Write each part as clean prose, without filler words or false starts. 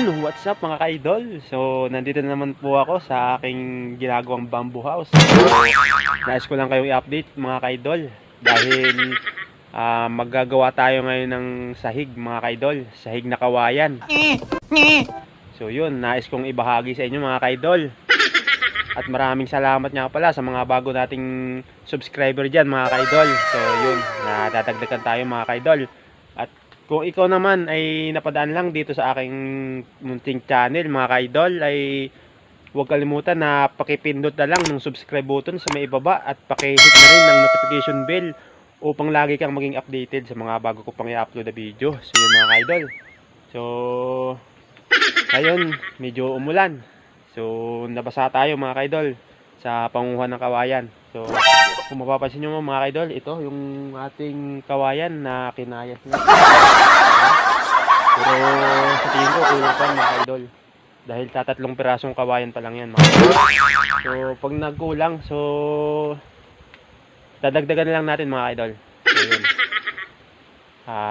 Ayun, what's up mga ka-idol? So, nandito na naman po ako sa aking ginagawang bamboo house. Nais ko lang kayong i-update mga ka-idol dahil maggagawa tayo ngayon ng sahig mga ka-idol, sahig na kawayan. So, yun, nais kong ibahagi sa inyo mga ka-idol. At maraming salamat nga pala sa mga bago nating subscriber dyan mga ka-idol. So, yun, nadadagdagan tayo mga ka-idol. At kung ikaw naman ay napadaan lang dito sa aking munting channel mga ka-idol, ay huwag kalimutan na pakipindot na lang ng subscribe button sa may ibaba at pakihit na rin ng notification bell upang lagi kang maging updated sa mga bago ko pang i-upload na video. So yun mga ka-idol. So ngayon medyo umulan. So nabasa tayo mga ka-idol sa panguha ng kawayan. So kung mapapansin nyo mga ka-idol, ito yung ating kawayan na kinayas na. Pero sa tingin ko kulang pa mga ka-idol. Dahil tatatlong pirasong kawayan pa lang yan mga ka-idol. So pag nagkulang, so dadagdagan na lang natin mga ka-idol. So yun.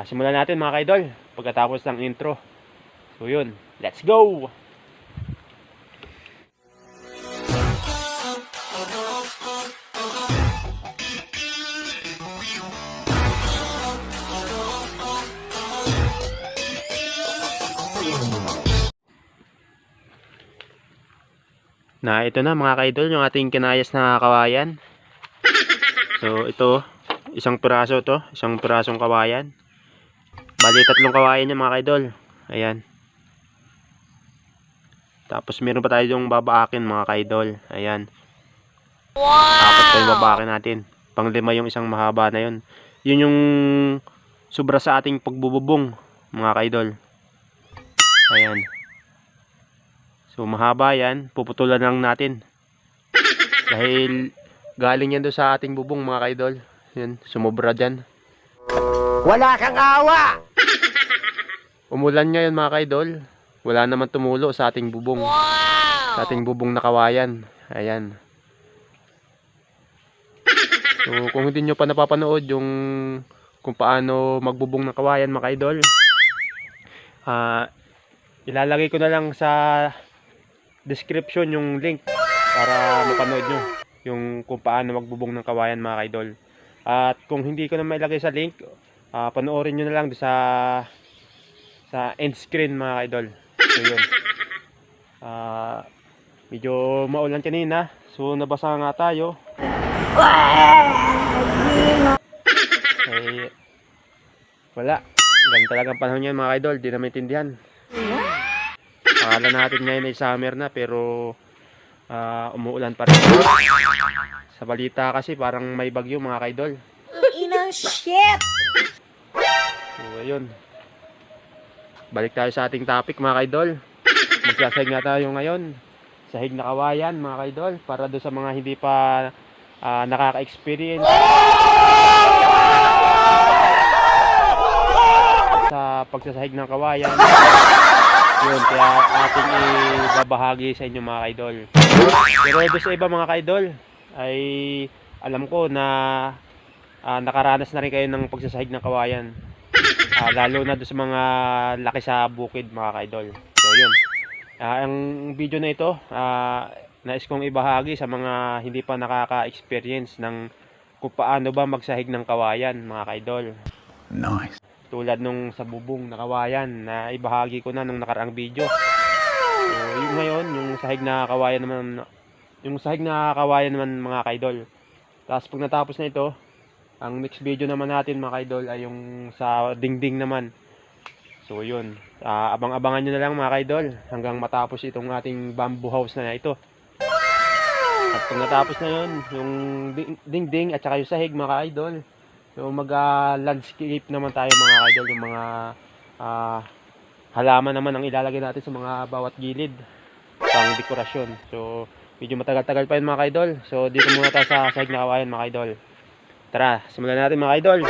Simulan natin mga ka-idol pagkatapos ng intro. So yun, let's go! Na ito na mga ka-idol yung ating kinayas na kawayan. So ito, isang piraso to, isang pirasong kawayan. Bali tatlong kawayan niya mga ka-idol. Ayan. Tapos meron pa tayo yung babaakin mga ka-idol. Ayan. Wow! Apat pa yung babaakin natin. Panglima yung isang mahaba na yun. Yun yung sobra sa ating pagbububong mga ka-idol. Ayan. So mahaba yan, puputulan lang natin. Dahil galing yan doon sa ating bubong mga ka-idol. Yan, sumobra dyan. Wala kang awa! Umulan ngayon mga ka-idol. Wala naman tumulo sa ating bubong. Wow! Sa ating bubong na kawayan. Ayan. So kung hindi nyo pa napapanood yung kung paano magbubong ng kawayan mga ka-idol, ilalagay ko na lang sa description yung link para mapanood nyo yung kung paano magbubong ng kawayan mga ka-idol. At kung hindi ko na mailagay sa link, panoorin nyo na lang sa end screen mga ka-idol. So yun, medyo maulan kanina, so nabasa nga tayo. Eh, wala, ganun talagang panahon yan mga ka-idol, di na maintindihan. Akala natin ngayon ay summer na pero umuulan pa rin. Sa balita kasi parang may bagyo mga ka-idol. Inang shit! So ayun, balik tayo sa ating topic mga ka-idol. Magsasahig nga tayo ngayon, sahig na kawayan mga ka-idol, para doon sa mga hindi pa nakaka-experience sa pagsasahig ng kawayan. Yun, kaya ating ibabahagi sa inyo mga ka-idol. Pero doon sa iba mga ka-idol ay alam ko na nakaranas na rin kayo ng pagsasahig ng kawayan. Lalo na doon sa mga laki sa bukid mga ka-idol. So yun, ang video na ito nais kong ibahagi sa mga hindi pa nakaka-experience ng kung paano ba magsahig ng kawayan mga ka-idol. Nice. Tulad nung sa bubong na kawayan na ibahagi ko na nung nakaraang video. So yung ngayon, yung sahig na kawayan naman mga ka-idol. Tapos pag natapos na ito, ang next video naman natin mga ka-idol ay yung sa dingding naman. So yun, abang-abangan nyo na lang mga ka-idol hanggang matapos itong ating bamboo house na ito. At pag natapos na yun, yung dingding at saka yung sahig mga ka-idol, so mag-landscape naman tayo mga ka-idol. Yung mga halaman naman ang ilalagay natin sa mga bawat gilid pang dekorasyon. So medyo matagal-tagal pa yun mga ka-idol. So dito muna tayo sa sahig na kawayan mga ka-idol. Tara, simulan natin mga ka-idol.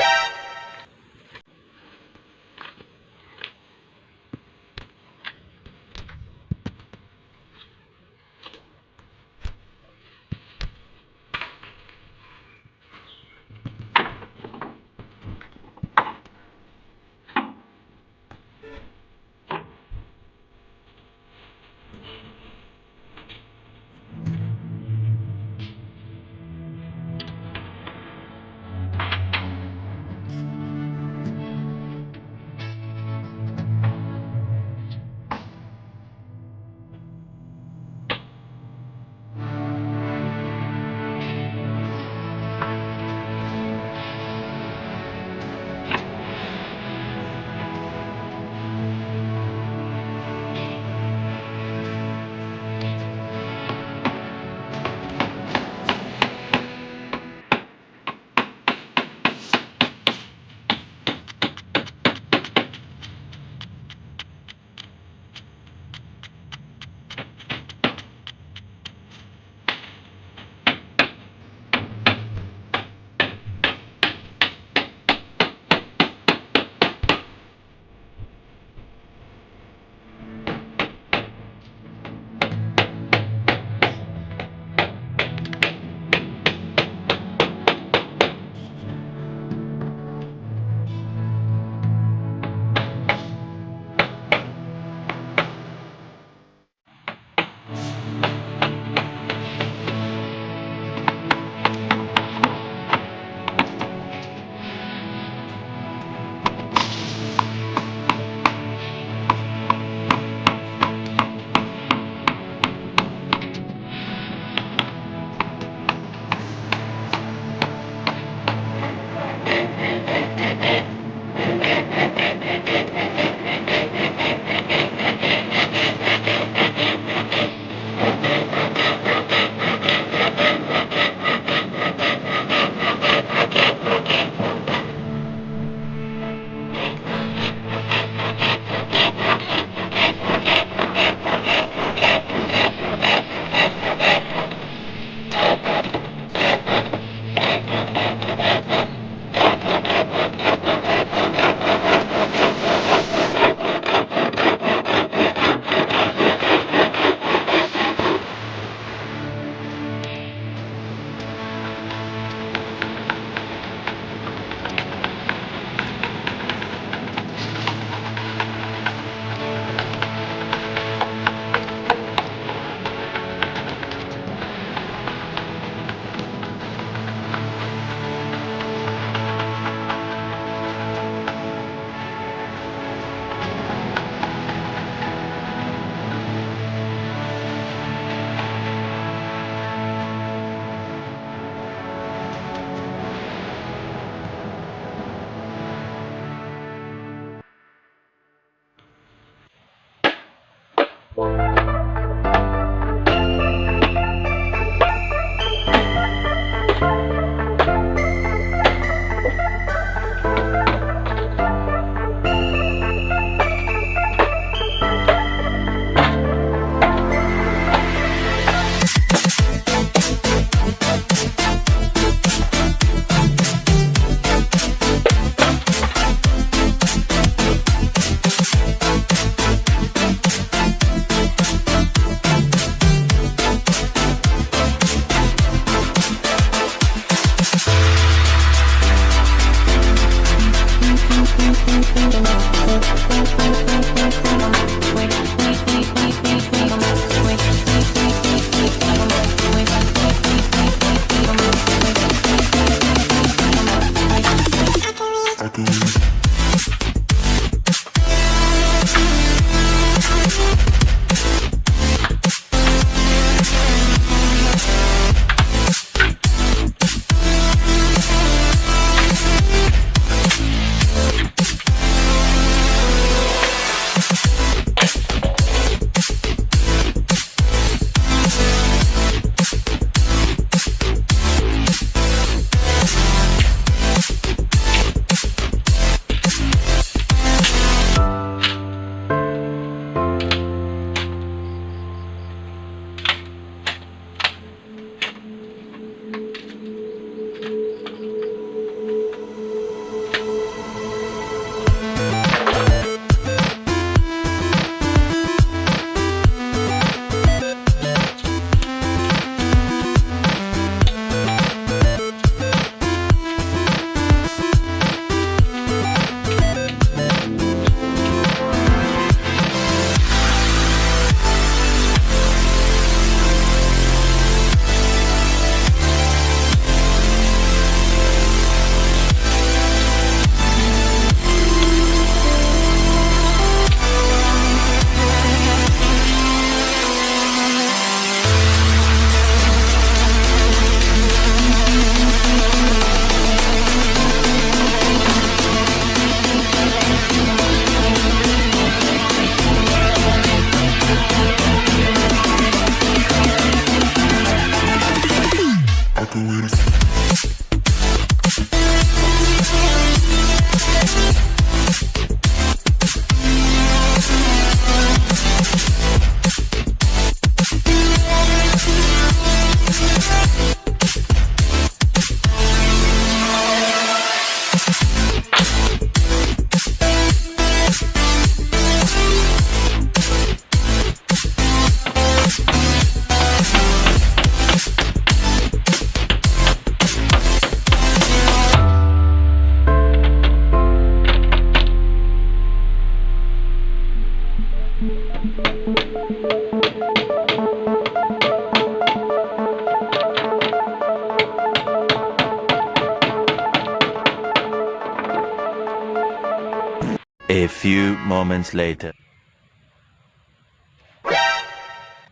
A few moments later.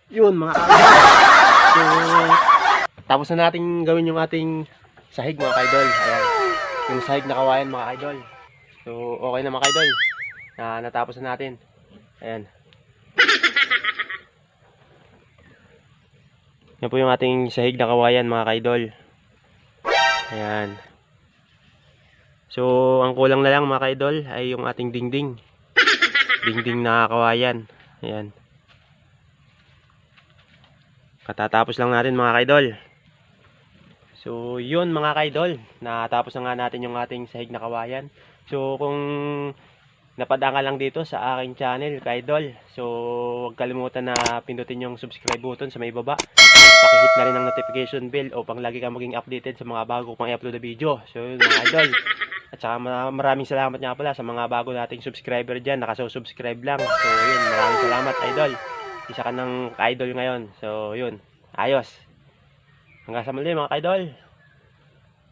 Yun mga kaidol. So, tapos na natin gawin yung ating sahig mga kaidol. Ayan. Yung sahig na kawayan mga kaidol. So, okay na mga kaidol. Natapos na natin. Ayan. Yan po yung ating sahig na kawayan mga kaidol. Ayan. So, ang kulang na lang mga kaidol ay yung ating dingding. Dingding na kawayan. Ayan. Katatapos lang natin mga kaidol. So, yun mga kaidol. Natapos na nga natin yung ating sahig na kawayan. So, kung napadaan ka lang dito sa aking channel, kaidol. So, huwag kalimutan na pindutin yung subscribe button sa may baba. Pakihit na rin ang notification bell upang lagi kang maging updated sa mga bago pang i-upload na video. So, yun mga idol. At saka maraming salamat nga pala sa mga bago nating subscriber dyan. Nakasubscribe lang. So, yun. Maraming salamat, idol. Isa ka ng idol ngayon. So, yun. Ayos. Hanggang sa muli mga idol.